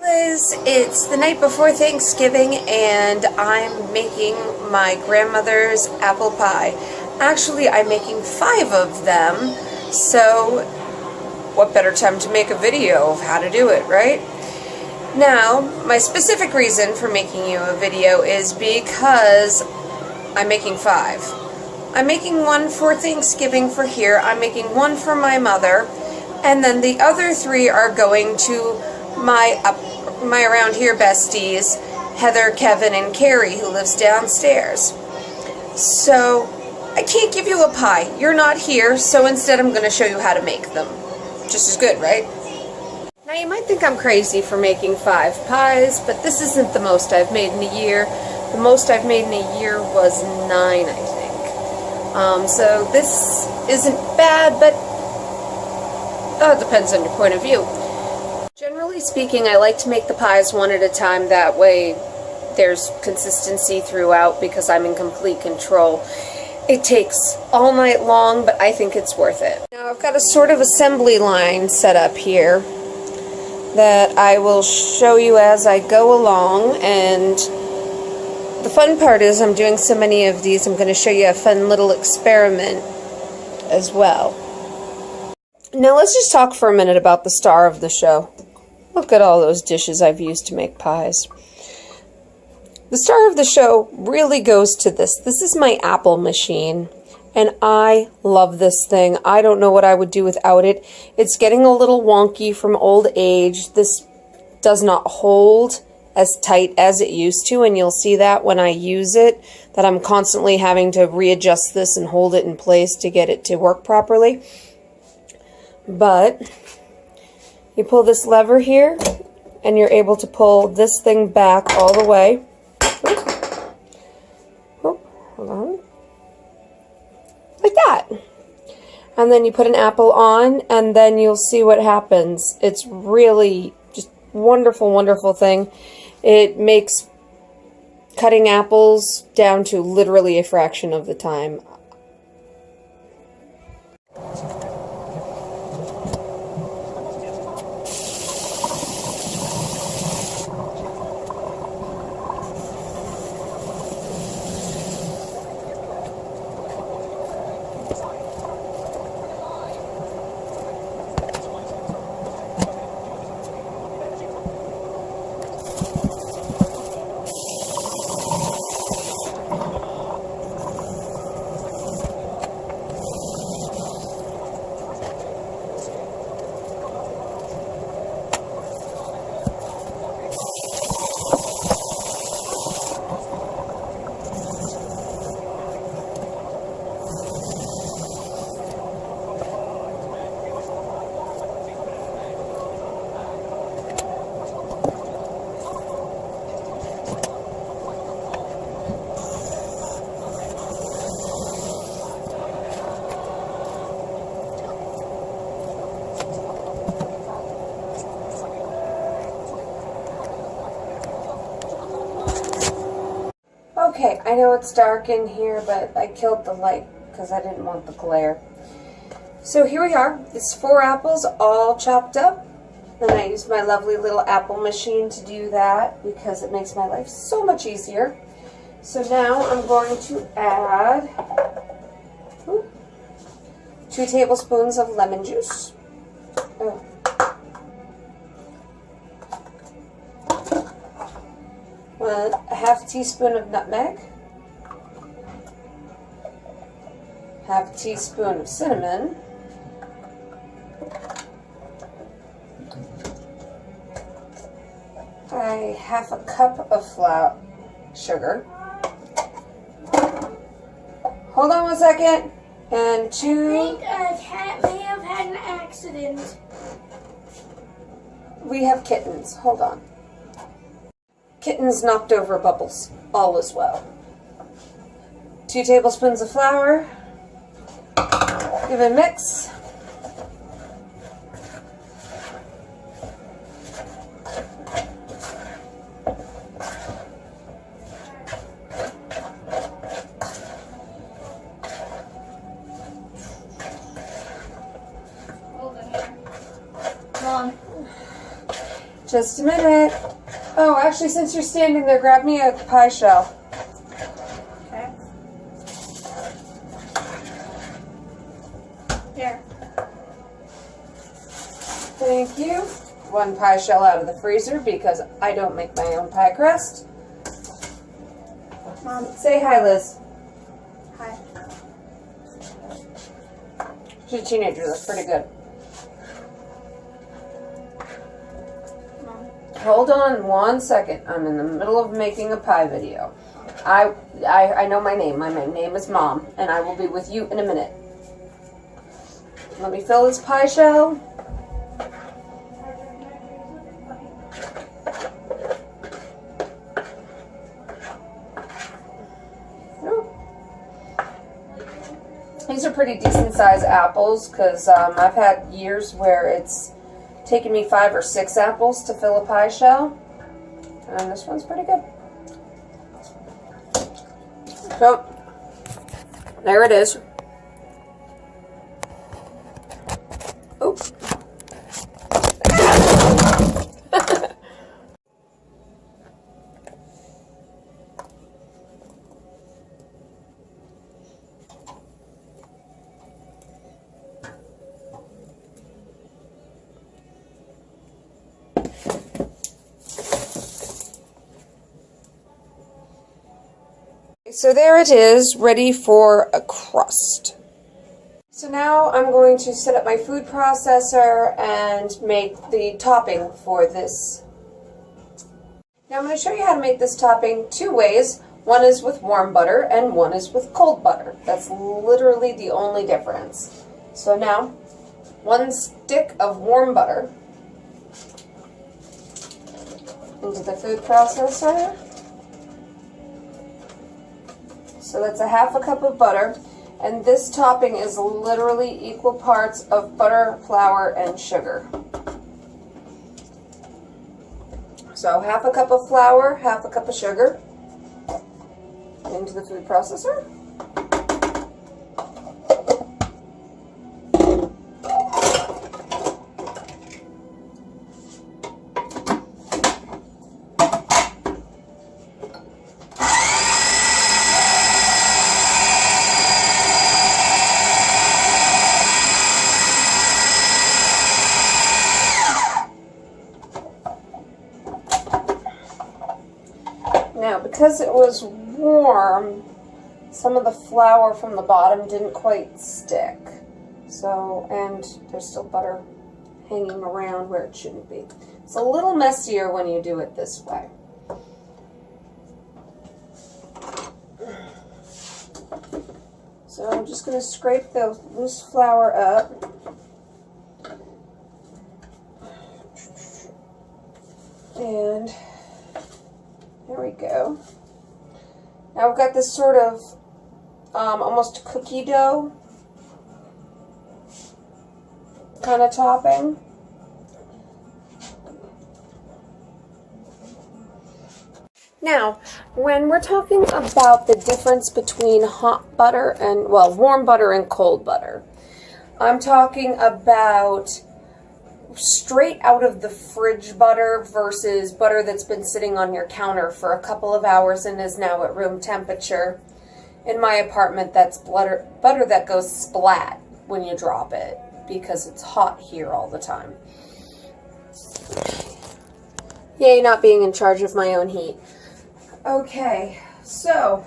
Liz, it's the night before Thanksgiving and I'm making my grandmother's apple pie. Actually, I'm making 5 of them, so what better time to make a video of how to do it, right? Now, my specific reason for making you a video is because I'm making 5. I'm making one for Thanksgiving for here, I'm making one for my mother, and then the other 3 are going to my around here besties, Heather, Kevin, and Carrie, who lives downstairs. So, I can't give you a pie. You're not here, so instead I'm going to show you how to make them. Just as good, right? Now, you might think I'm crazy for making 5 pies, but this isn't the most I've made in a year. The most I've made in a year was 9, I think. So this isn't bad, but it depends on your point of view. Generally speaking, I like to make the pies one at a time. That way there's consistency throughout because I'm in complete control. It takes all night long, but I think it's worth it. Now I've got a sort of assembly line set up here that I will show you as I go along, and the fun part is I'm doing so many of these, I'm going to show you a fun little experiment as well. Now let's just talk for a minute about the star of the show. Look at all those dishes I've used to make pies. The star of the show really goes to this. This is my apple machine, and I love this thing. I don't know what I would do without it. It's getting a little wonky from old age. This does not hold as tight as it used to, and you'll see that when I use it, that I'm constantly having to readjust this and hold it in place to get it to work properly. But you pull this lever here, and you're able to pull this thing back all the way. Hold on. Like that. And then you put an apple on, and then you'll see what happens. It's really just wonderful, wonderful thing. It makes cutting apples down to literally a fraction of the time. Okay, I know it's dark in here, but I killed the light because I didn't want the glare. So here we are. It's 4 apples all chopped up. And I used my lovely little apple machine to do that because it makes my life so much easier. So now I'm going to add 2 tablespoons of lemon juice. Oh. 1/2 teaspoon of nutmeg, 1/2 teaspoon of cinnamon, a 1/2 cup of sugar. Hold on 1 second. And 2. I think a cat may have had an accident. We have kittens. Hold on. Kittens knocked over bubbles. All is well. 2 tablespoons of flour. Give it a mix. Just a minute. Oh, actually, since you're standing there, grab me a pie shell. Okay. Here. Thank you. One pie shell out of the freezer because I don't make my own pie crust. Mom. Say hi, Liz. Hi. She's a teenager. That's pretty good. Mom. Hold on 1 second. I'm in the middle of making a pie video. I know my name. My name is Mom, and I will be with you in a minute. Let me fill this pie shell. These are pretty decent sized apples because I've had years where it's taken me 5 or 6 apples to fill a pie shell. And this one's pretty good. So, there it is. Oops. So there it is, ready for a crust. So now I'm going to set up my food processor and make the topping for this. Now I'm going to show you how to make this topping 2 ways. One is with warm butter and one is with cold butter. That's literally the only difference. So now, 1 stick of warm butter into the food processor. So that's a 1/2 cup of butter, and this topping is literally equal parts of butter, flour, and sugar. So 1/2 cup of flour, 1/2 cup of sugar into the food processor. Now, because it was warm, some of the flour from the bottom didn't quite stick. So, and there's still butter hanging around where it shouldn't be. It's a little messier when you do it this way. So I'm just going to scrape the loose flour up. And there we go. Now we've got this sort of almost cookie dough kind of topping. Now, when we're talking about the difference between hot butter and, well, warm butter and cold butter, I'm talking about straight out of the fridge butter versus butter that's been sitting on your counter for a couple of hours and is now at room temperature. In my apartment, that's butter that goes splat when you drop it because it's hot here all the time. Yay, not being in charge of my own heat. Okay, so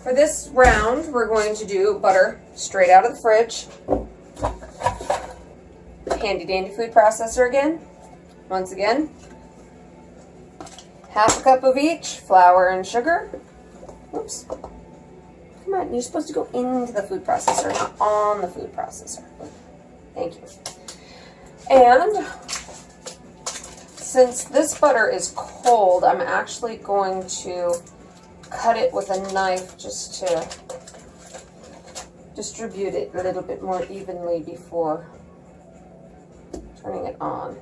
for this round, we're going to do butter straight out of the fridge. Handy dandy food processor again. Once again, 1/2 cup of each, flour and sugar. Oops. Come on, you're supposed to go into the food processor, not on the food processor. Thank you. And since this butter is cold, I'm actually going to cut it with a knife just to distribute it a little bit more evenly before turning it on.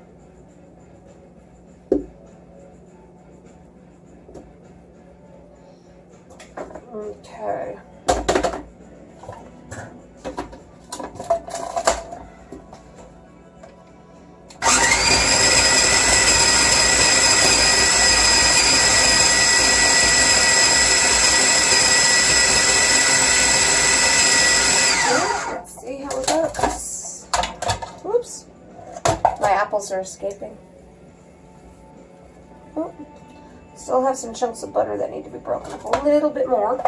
Okay. apples are escaping. Oh, still have some chunks of butter that need to be broken up a little bit more.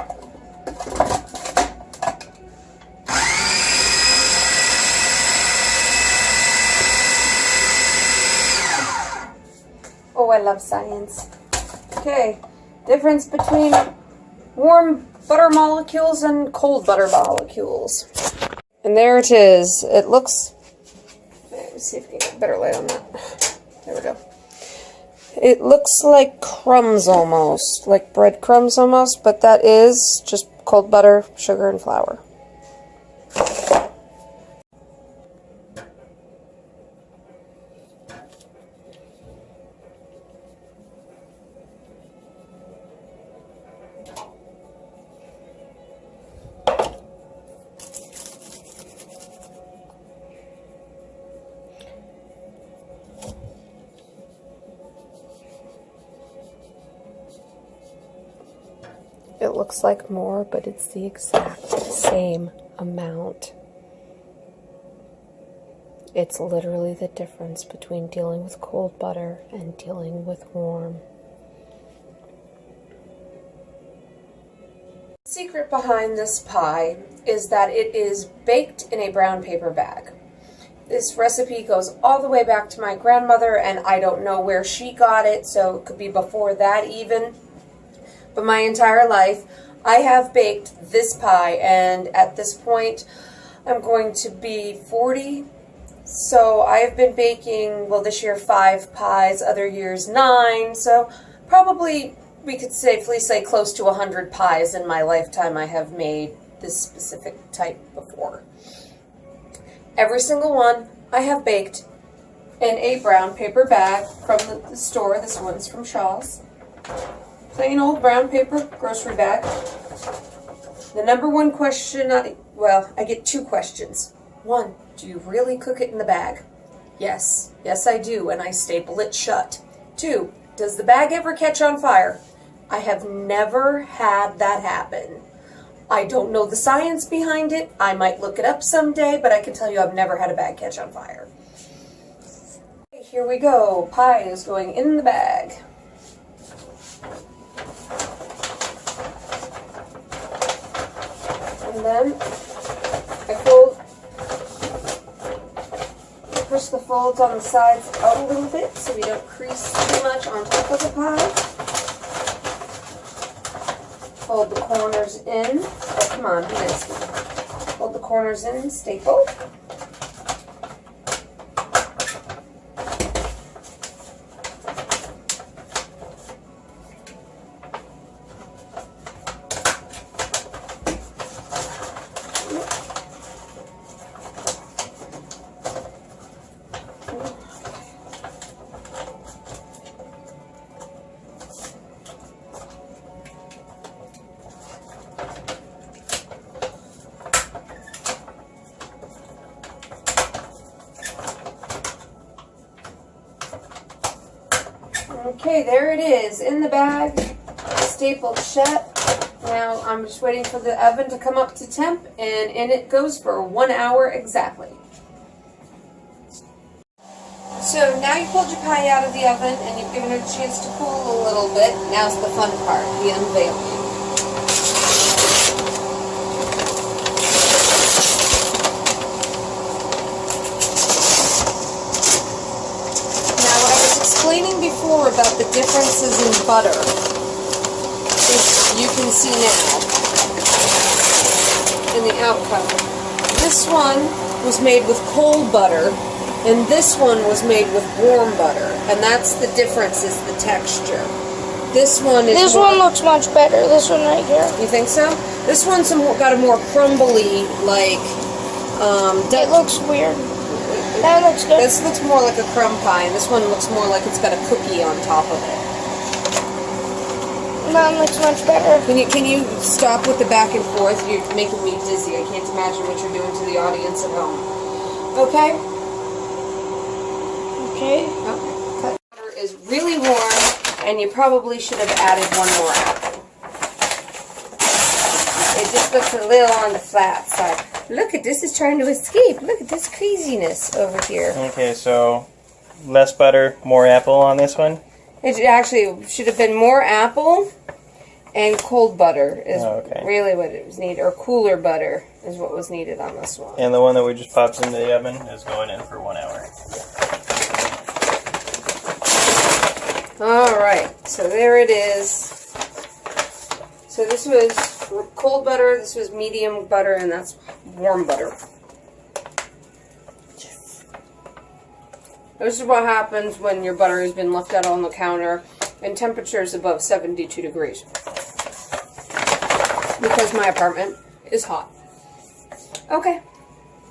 Oh, I love science. Okay, difference between warm butter molecules and cold butter molecules. And there it is. It looks... Let's see if we can get a better light on that. There we go. It looks like crumbs almost, like breadcrumbs almost, but that is just cold butter, sugar, and flour. It looks like more, but it's the exact same amount. It's literally the difference between dealing with cold butter and dealing with warm. The secret behind this pie is that it is baked in a brown paper bag. This recipe goes all the way back to my grandmother, and I don't know where she got it, so it could be before that even. But my entire life, I have baked this pie, and at this point, I'm going to be 40. So I've been baking, well, this year 5 pies, other years 9. So probably we could safely say close to 100 pies in my lifetime I have made this specific type before. Every single one I have baked in a brown paper bag from the store. This one's from Shaw's. Plain old brown paper grocery bag. The number one question, I get 2 questions. 1, do you really cook it in the bag? Yes. Yes, I do, and I staple it shut. 2, does the bag ever catch on fire? I have never had that happen. I don't know the science behind it. I might look it up someday, but I can tell you I've never had a bag catch on fire. Here we go. Pie is going in the bag. And then I push the folds on the sides out a little bit so we don't crease too much on top of the pie. Fold the corners in. Oh, come on, be nice. Fold the corners in, staple. Okay, there it is, in the bag, stapled shut. Now I'm just waiting for the oven to come up to temp, and in it goes for 1 hour exactly. So now you pulled your pie out of the oven and you've given it a chance to cool a little bit. Now's the fun part, the unveiling. Explaining before about the differences in butter, you can see now in the outcome. This one was made with cold butter, and this one was made with warm butter, and that's the difference, is the texture. This one is one looks much better. This one right here. You think so? This one's got a more crumbly, like it looks weird. That looks good. This looks more like a crumb pie, and this one looks more like it's got a cookie on top of it. That looks much better. Can you stop with the back and forth? You're making me dizzy. I can't imagine what you're doing to the audience at home. Okay? Okay. Okay. Butter is really warm, and you probably should have added 1 more apple. It just looks a little on the flat side. Look at this, is trying to escape. Look at this craziness over here. Okay, so less butter, more apple on this one? It actually should have been more apple and cold butter is really what it was needed, or cooler butter is what was needed on this one. And the one that we just popped into the oven is going in for 1 hour. Alright, so there it is. So this was cold butter, this was medium butter, and that's warm butter. This is what happens when your butter has been left out on the counter and temperatures above 72 degrees. Because my apartment is hot. Okay.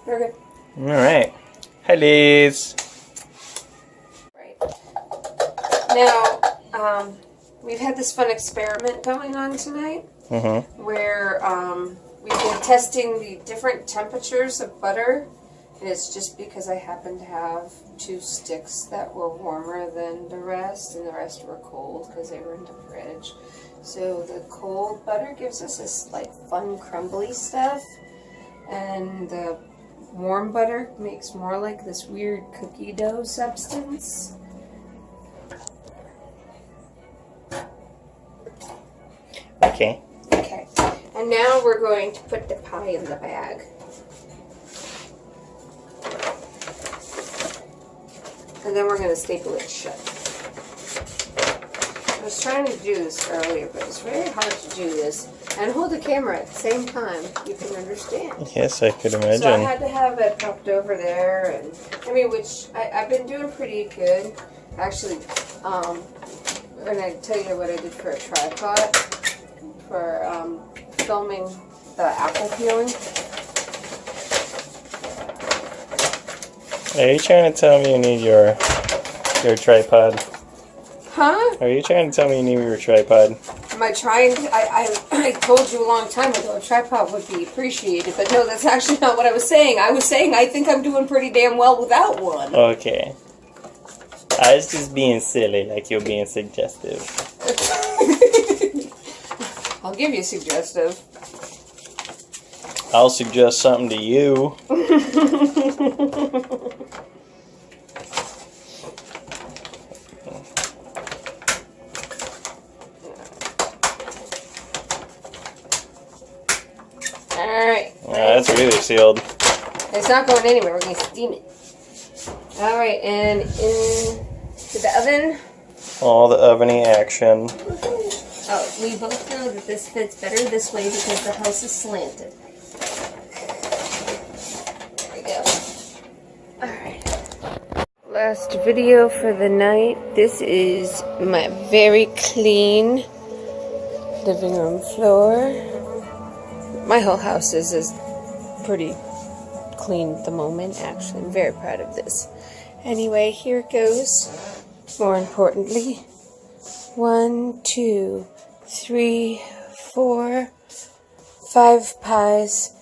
We're good. Alright. Hi, Liz. Right. Now, we've had this fun experiment going on tonight. Where we've been testing the different temperatures of butter. And it's just because I happen to have 2 sticks that were warmer than the rest, and the rest were cold because they were in the fridge. So the cold butter gives us this like fun crumbly stuff, and the warm butter makes more like this weird cookie dough substance. Okay. Okay, and now we're going to put the pie in the bag. And then we're going to staple it shut. I was trying to do this earlier, but it's very hard to do this and hold the camera at the same time. You can understand. Yes, I could imagine. So I had to have it popped over there, and I mean, which I've been doing pretty good. Actually, and I tell you what I did for a tripod for filming the apple peeling. Are you trying to tell me you need your tripod? Huh? Are you trying to tell me you need your tripod? Am I trying to, I told you a long time ago a tripod would be appreciated, but no, that's actually not what I was saying. I was saying I think I'm doing pretty damn well without one. Okay. I was just being silly, like you're being suggestive. I'll give you suggestive. I'll suggest something to you. Alright. That's really sealed. It's not going anywhere. We're going to steam it. Alright, and into the oven. All the oveny action. Oh, we both know that this fits better this way because the house is slanted. There we go. Alright. Last video for the night. This is my very clean living room floor. My whole house is pretty clean at the moment, actually. I'm very proud of this. Anyway, here it goes. More importantly, 1, 2, 3, 4, 5 pies,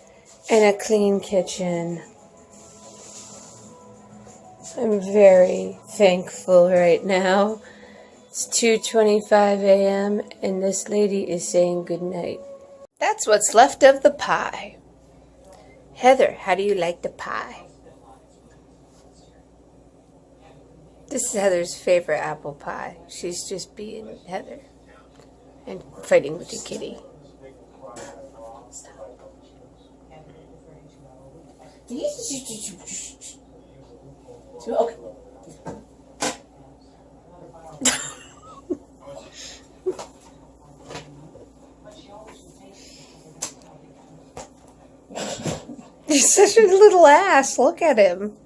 and a clean kitchen. I'm very thankful right now. It's 2:25 a.m. and this lady is saying goodnight. That's what's left of the pie. Heather, how do you like the pie? This is Heather's favorite apple pie. She's just being Heather and fighting with the kitty. Okay. He's such a little ass. Look at him.